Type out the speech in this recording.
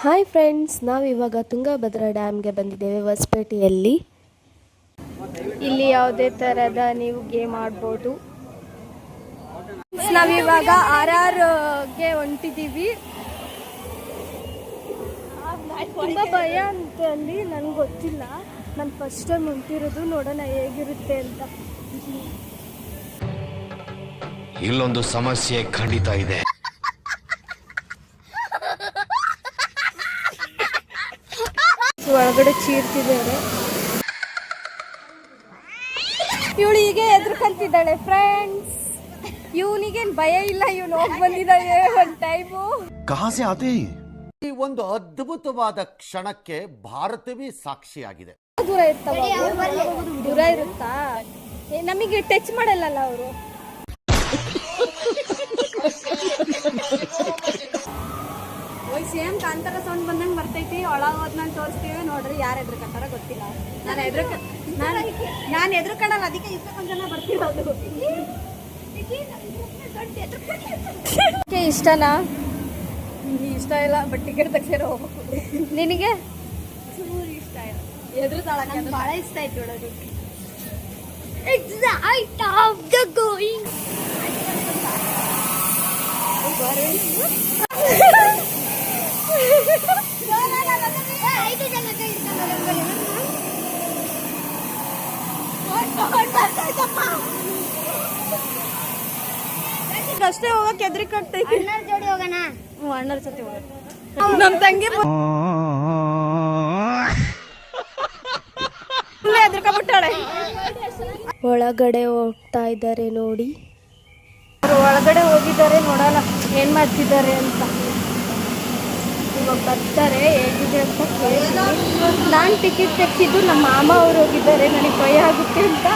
Hi friends, ನಾವಿವಾಗ ತುಂಗಭದ್ರಾ ಡ್ಯಾಮ್ಗೆ ಬಂದಿದ್ದೇವೆ ಹೊಸಪೇಟೆಯಲ್ಲಿ. ಇಲ್ಲಿ ಯಾವುದೇ ಥರದ ನೀವು ಗೇಮ್ ಆಡ್ಬೋದು. ನಾವಿವಾಗ RRಗೆ ಹೊಂಟಿದ್ದೀವಿ. ತುಂಬ ಭಯ ಅಂತ ಅಲ್ಲಿ ನನಗೆ ಗೊತ್ತಿಲ್ಲ. ನಾನು ಫಸ್ಟ್ ಟೈಮ್ ಹೊಂಟಿರೋದು, ನೋಡೋಣ ಹೇಗಿರುತ್ತೆ ಅಂತ. ಇಲ್ಲೊಂದು ಸಮಸ್ಯೆ ಖಂಡಿತ ಇದೆ. ಒಳಗಡೆ ಚೀರ್ತಿದ್ದಾರೆ. ಇವಳು ಹೀಗೆ ಎದುರ್ಕೊಂತಿದ್ದಾಳೆ ಫ್ರೆಂಡ್ಸ್. ಇವನಿಗೇನು ಭಯ ಇಲ್ಲ, ಇವನು ಹೋಗಿ ಬಂದಿದ್ದಾಳೆ ಒಂದು ಟೈಮು. ಈ ಒಂದು ಅದ್ಭುತವಾದ ಕ್ಷಣಕ್ಕೆ ಭಾರತವೇ ಸಾಕ್ಷಿಯಾಗಿದೆ. ದೂರ ದೂರ ಇರುತ್ತಾ? ನಮಗೆ ಟಚ್ ಮಾಡಲ್ಲ ಅವರು. ಸೇಮ್ ಕಾಂತಾರ ಸೌಂಡ್ ಬಂದಂಗೆ ಬರ್ತೈತಿ. ಒಳಗೆ ಹೋದ್ಮೇಲೆ ತೋರಿಸ್ತೀವಿ ನೋಡ್ರಿ. ಯಾರು ಎದ್ರಕಂತಾರ ಗೊತ್ತಿಲ್ಲ. ನಾನು ಎದ್ರಕಣಲ್ಲ, ಅದಕ್ಕೆ ಇಷ್ಟೊಂದು ಜನ ಬರ್ತಿರೋದು. ಇಷ್ಟನಾ? ಇಷ್ಟ ಇಲ್ಲ, ಬಟ್ ಟಿಕೆಟ್ ತೆಗ್ಸಿರೋ ಹೋಗ್ಬೇಕು. ನಿನಗೆ ಇಷ್ಟ ಇಲ್ಲ? ಎದುರು ತಾಳಕ್ಕೆ ಭಾಳ ಇಷ್ಟ ಆಯ್ತು ನೋಡೋದಕ್ಕೆ. Excite of the going. ಅಷ್ಟೇ ಹೋಗಕ್ಕೆ ಎದ್ರಿಕಾಗ್ತೈತಿ. ಜೋಡಿ ಹೋಗೋಣ. ಅಣ್ಣರ ಜೊತೆ ಹೋಗೋಣ. ನಮ್ಮ ತಂಗಿ ಎದ್ರಿಕೊಂಡ್ಬಿಟ್ಟಾಳೆ. ಒಳಗಡೆ ಹೋಗ್ತಾ ಇದ್ದಾರೆ ನೋಡಿ. ಒಳಗಡೆ ಹೋಗಿದ್ದಾರೆ, ನೋಡೋಣ ಏನ್ ಮಾಡ್ತಿದ್ದಾರೆ ಅಂತ. ಇವಾಗ ಬರ್ತಾರೆ, ಹೇಗಿದೆ ಅಂತ ಕೇಳ್ತೀನಿ. ನಾನು ಟಿಕೆಟ್ ತೆಗ್ಸಿದ್ದು, ನಮ್ಮ ಮಾಮ ಅವ್ರು ಹೋಗಿದ್ದಾರೆ. ನನಗೆ ಭಯ ಆಗುತ್ತೆ ಅಂತ.